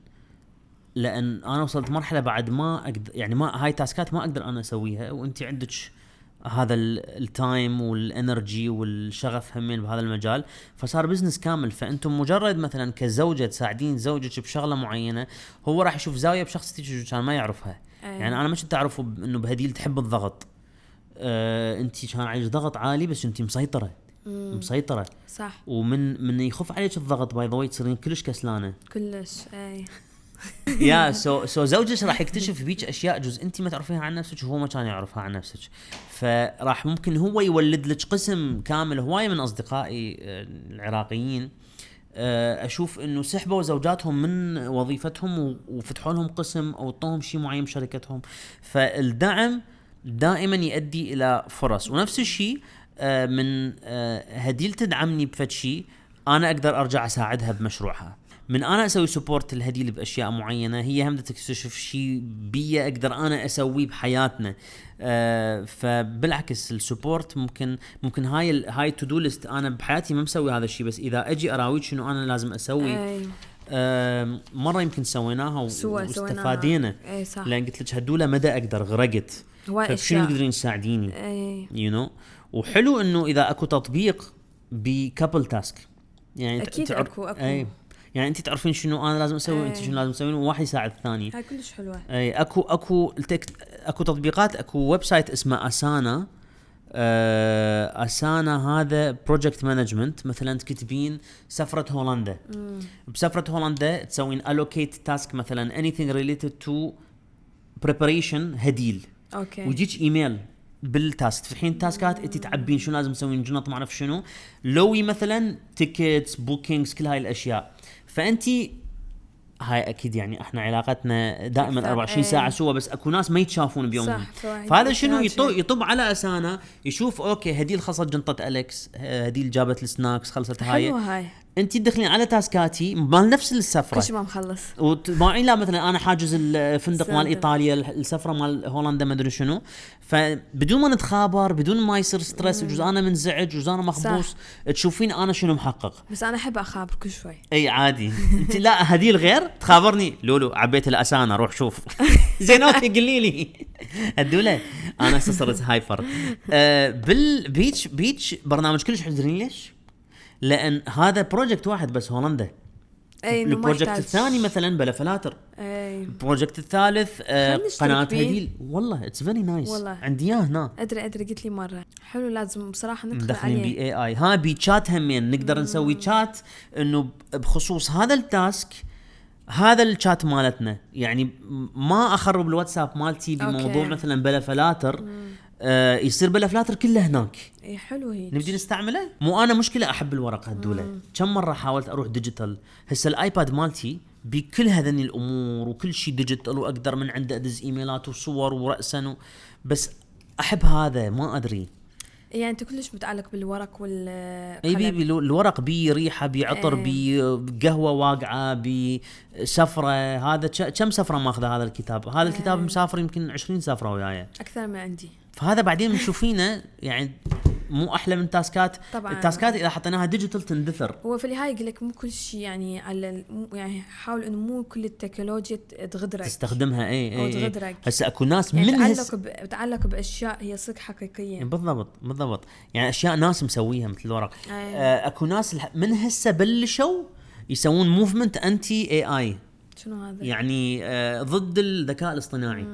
لان انا وصلت مرحله بعد ما اقدر يعني ما هاي تاسكات ما اقدر انا اسويها وانتي عندك هذا التايم والانرجي والشغف همين بهذا المجال فصار بزنس كامل فانتم مجرد مثلا كزوجة تساعدين زوجك بشغله معينه هو راح يشوف زاويه بشخصيتك كان ما يعرفها يعني انا مش تعرفوا انه بهديل تحب الضغط انت كان عليك ضغط عالي بس انت مسيطره صح ومن يخف عليك الضغط باي ذا واي تصيرين كلش كسلانه كلش اي يا سو زوجك راح يكتشف بيك اشياء جزء انت ما تعرفيها عن نفسك وهو ما كان يعرفها عن نفسك فراح ممكن هو يولد لك قسم كامل. هواي من اصدقائي العراقيين اشوف انه سحبوا زوجاتهم من وظيفتهم وفتحوا لهم قسم او اعطوهم شيء معين بشركتهم فالدعم دائما يؤدي الى فرص ونفس الشيء من هديل تدعمني بفد شيء انا اقدر ارجع اساعدها بمشروعها من انا اسوي سبورت الهديل باشياء معينه هي هم تكتشف شيء بي اقدر انا اسويه بحياتنا فبالعكس السبورت ممكن هاي تو دو ليست انا بحياتي ما مسوي هذا الشيء بس اذا اجي اراويك شنو انا لازم اسوي مره يمكن سويناها واستفادينا لان قلت لك هدوله مدى اقدر غرقت فشنو تقدرين تساعديني يو نو وحلو انه اذا اكو تطبيق بكابل تاسك يعني اكيد اكو يعني انت تعرفين شنو انا لازم اسوي وانت شنو لازم تسوين وواحد يساعد الثاني هاي كلش حلوه اكو تطبيقات اكو ويب سايت اسمه اسانا اسانا هذا بروجكت مانجمنت مثلا تكتبين سفره هولندا بسفره هولندا تسوين allocate تاسك مثلا anything related to preparation هديل اوكي ويجيك ايميل بالتاسك في حين تاسكات انت تعبين شنو لازم تسوين جنط ما اعرف شنو لوي مثلا تيكتس بوكينجز كل هاي الاشياء فانت هاي اكيد يعني احنا علاقتنا دائما 24 ساعه سوا بس اكو ناس ما يتشافون بيومهم فهذا شنو يطب على اسانا يشوف اوكي هديل خلصت جنطه اليكس هديل جابت السناكس خلصت هاي انت تدخلين على تاسكاتي مال نفس السفره كل ما مخلص وتباعين لا مثلا انا حاجز الفندق مال ايطاليا السفره مال هولندا ما ادري شنو فبدون ما نتخابر بدون ما يصير ستريس جزء انا منزعج جزء انا مخبوص تشوفين انا شنو محقق بس انا احب اخابر كل شوي اي عادي انت لا هدي الغير تخابرني لولو عبيت الاسانه روح شوف زين اوكي قولي لي الدوله انا صرت هايبر بالبيتش برنامج كلش حزرين ليش لان هذا بروجكت واحد بس هولندا البروجكت الثاني مثلا بلا فلاتر البروجكت الثالث قناه هديل والله اتس فيري نايس عندي اياه هنا ادري قلت لي مره حلو لازم بصراحه ندخل عليه بي اي اي ها بيتشات همين نقدر نسوي تشات انه بخصوص هذا التاسك هذا الشات مالتنا يعني ما اخرب الواتساب مالتي بموضوع مثلا بلا فلاتر يصير بلا فلاتر كله هناك اي حلو هيك نبدي نستعمله مو انا مشكله احب الورق هالدوله كم مره حاولت اروح ديجيتال هسه الايباد مالتي بكل هذني الامور وكل شيء ديجيتال واقدر من عنده ادز ايميلات وصور ورأسا بس احب هذا ما ادري يعني انت كلش متعلق بالورق اي بيبي الورق بي ريحه بعطر بقهوه واقعه بسفره هذا كم سفره ماخذه هذا الكتاب هذا الكتاب مسافر يمكن 20 سفره وياي اكثر من عندي فهذا بعدين بنشوفينه يعني مو احلى من تاسكات؟ طبعاً. التاسكات اذا حطيناها ديجيتال تندثر. هو في النهاية يقول لك مو كل شيء يعني يعني حاول انه مو كل التكنولوجيا تغدرك تستخدمها او اي تغدرك. هسه اكو ناس يعني من تعلق باشياء هي صدق حقيقيه. بالضبط يعني اشياء ناس مسويها مثل الورق. اكو ناس من هسه بلشوا يسوون موفمنت انتي اي. شنو هذا؟ يعني ضد الذكاء الاصطناعي.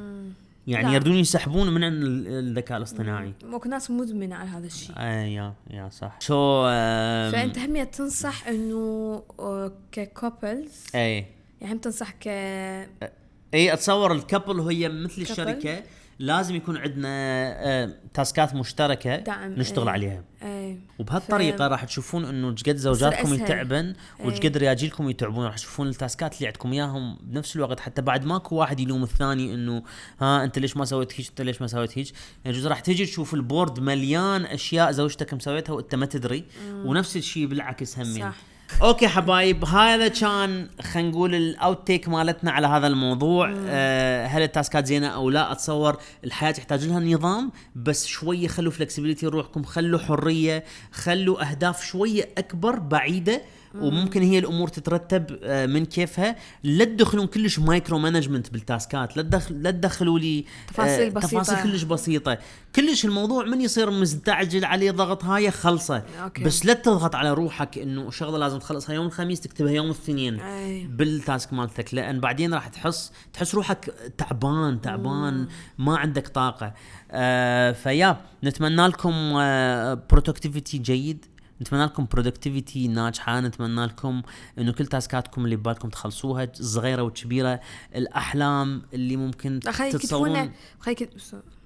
يعني لا. يردون يسحبون من الذكاء الاصطناعي. ماكو ناس مدمنه على هذا الشيء. يا صح. شو فانت هم تنصح انه ككوبلز يعني هم تنصح اتصور الكابل هي مثل الشركه لازم يكون عندنا تاسكات مشتركه دعم نشتغل عليها. اي وبهالطريقه راح تشوفون انه قد زوجاتكم يتعبن وقد رجالكم يتعبون. راح تشوفون التاسكات اللي عندكم اياهم بنفس الوقت، حتى بعد ماكو واحد يلوم الثاني انه ها انت ليش ما سويت هيك، انت ليش ما سويت هيك. يعني جزء راح تيجي تشوف البورد مليان اشياء زوجتك مسويتها وانت ما تدري. ونفس الشيء بالعكس همين. صح. اوكي حبايب، هذا كان خلينا نقول الاوت تيك مالتنا على هذا الموضوع. هل التاسكات زينه او لا؟ اتصور الحياه تحتاج لها نظام، بس شويه خلوا فلكسبيليتي روحكم، خلوا حريه، خلوا اهداف شويه اكبر بعيده وممكن هي الامور تترتب من كيفها. لا تدخلون كلش مايكرو مانجمنت بالتاسكات، لا تدخلوا لي تفاصيل بسيطه، تفاصيل كلش بسيطه. كلش الموضوع من يصير مستعجل عليه ضغط هاي خلصه. بس لا تضغط على روحك انه شغله لازم تخلصها يوم الخميس تكتبها يوم الاثنين بالتاسك مالتك، لان بعدين راح تحس روحك تعبان ما عندك طاقه. فيا نتمنى لكم برودكتيفيتي جيد، نتمنى لكم برودكتيفيتي ناجحه، نتمنى لكم انه كل تاسكاتكم اللي ببالكم تخلصوها، الصغيره والكبيره، الاحلام اللي ممكن تتصورون.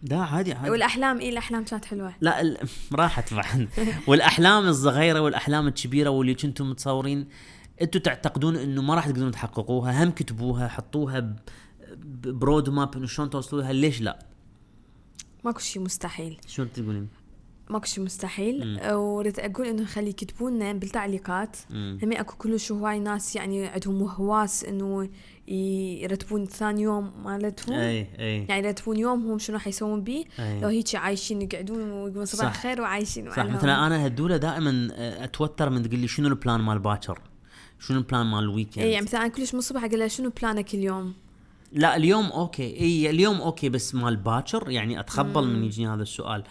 لا عادي. والاحلام الاحلام كانت حلوه. لا راحت بعد. والاحلام الصغيره والاحلام الكبيره واللي كنتم متصورين انتم تعتقدون انه ما راح تقدرون تحققوها، هم كتبوها، حطوها برود ماب انه شلون توصلوها. ليش لا؟ ماكو شيء مستحيل. شو تقولين؟ ماكو شيء مستحيل. وريت اقول انه خلي يكتبوا لنا بالتعليقات. هم اكو كلش هواي ناس يعني عندهم هواس انه يرتبون ثاني يوم مالتهم. يعني يرتبون يومهم شنو حيسوون بيه. لو هيك عايشين يقعدون ويقولون صباح الخير وعايشين. صح. مثلا انا هدوله دائما اتوتر من تقول لي شنو البلان مال باكر، شنو البلان مال الويكند. يعني مثلا انا كلش من الصبح اقول لها شنو بلانك اليوم. لا اليوم اوكي. اليوم اوكي، بس مال باكر يعني اتخبل من يجيني هذا السؤال.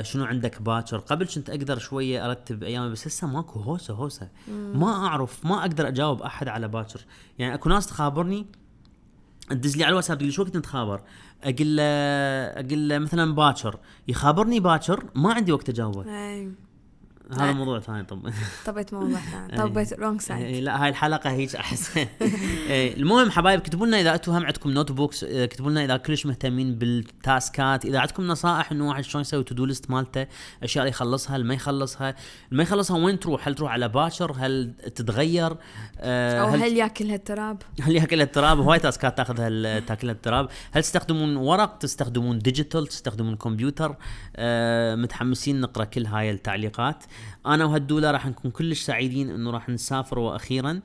شنو عندك باكر؟ قبل كنت اقدر شويه ارتب ايامي، بس هسه ماكو هوسه. ما اعرف، ما اقدر اجاوب احد على باكر. يعني اكو ناس تخابرني تدز لي على الواتساب تقول لي شو وقت نتخابر، اقول له مثلا باكر، يخابرني باكر ما عندي وقت اجاوبه. هذا موضوع ثاني. طبيت موضوع ثاني، طبيت رونج سايد. لا هاي الحلقه هيك احسن. المهم حبايب، كتبوا لنا اذا انتم هم عندكم نوت بوكس، كتبوا لنا اذا كلش مهتمين بالتاسكات، اذا عندكم نصائح انه واحد شلون يسوي تو دو ليست مالته، اشياء اللي يخلصها ما يخلصها وين تروح؟ هل تروح على باكر؟ هل تتغير؟ او هل ياكلها التراب؟ هواي تاسكات تاكلها التراب. هل تستخدمون ورق، تستخدمون ديجيتال، تستخدمون كمبيوتر؟ متحمسين نقرا كل هاي التعليقات. انا وهدوله راح نكون كلش سعيدين انه راح نسافر. واخيرا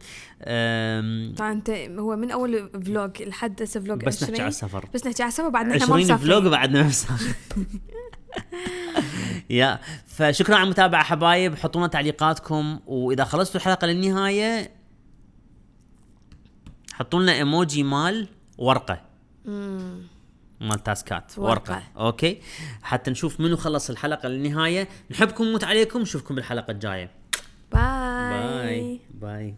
طبعا انت هو من اول فلوج لحد هسه فلوج بس نحكي على السفر، بعدنا احنا ما مسافرين. 20 فلوج بعدنا ما مسافرين. يا فشكرا على المتابعه حبايب، حطونا تعليقاتكم، واذا خلصتوا الحلقه للنهايه حطوا لنا ايموجي مال ورقه مال تاسكات ورقة. اوكي، حتى نشوف منو خلص الحلقة للنهاية. نحبكم ونموت عليكم، نشوفكم بالحلقة الجاية. باي.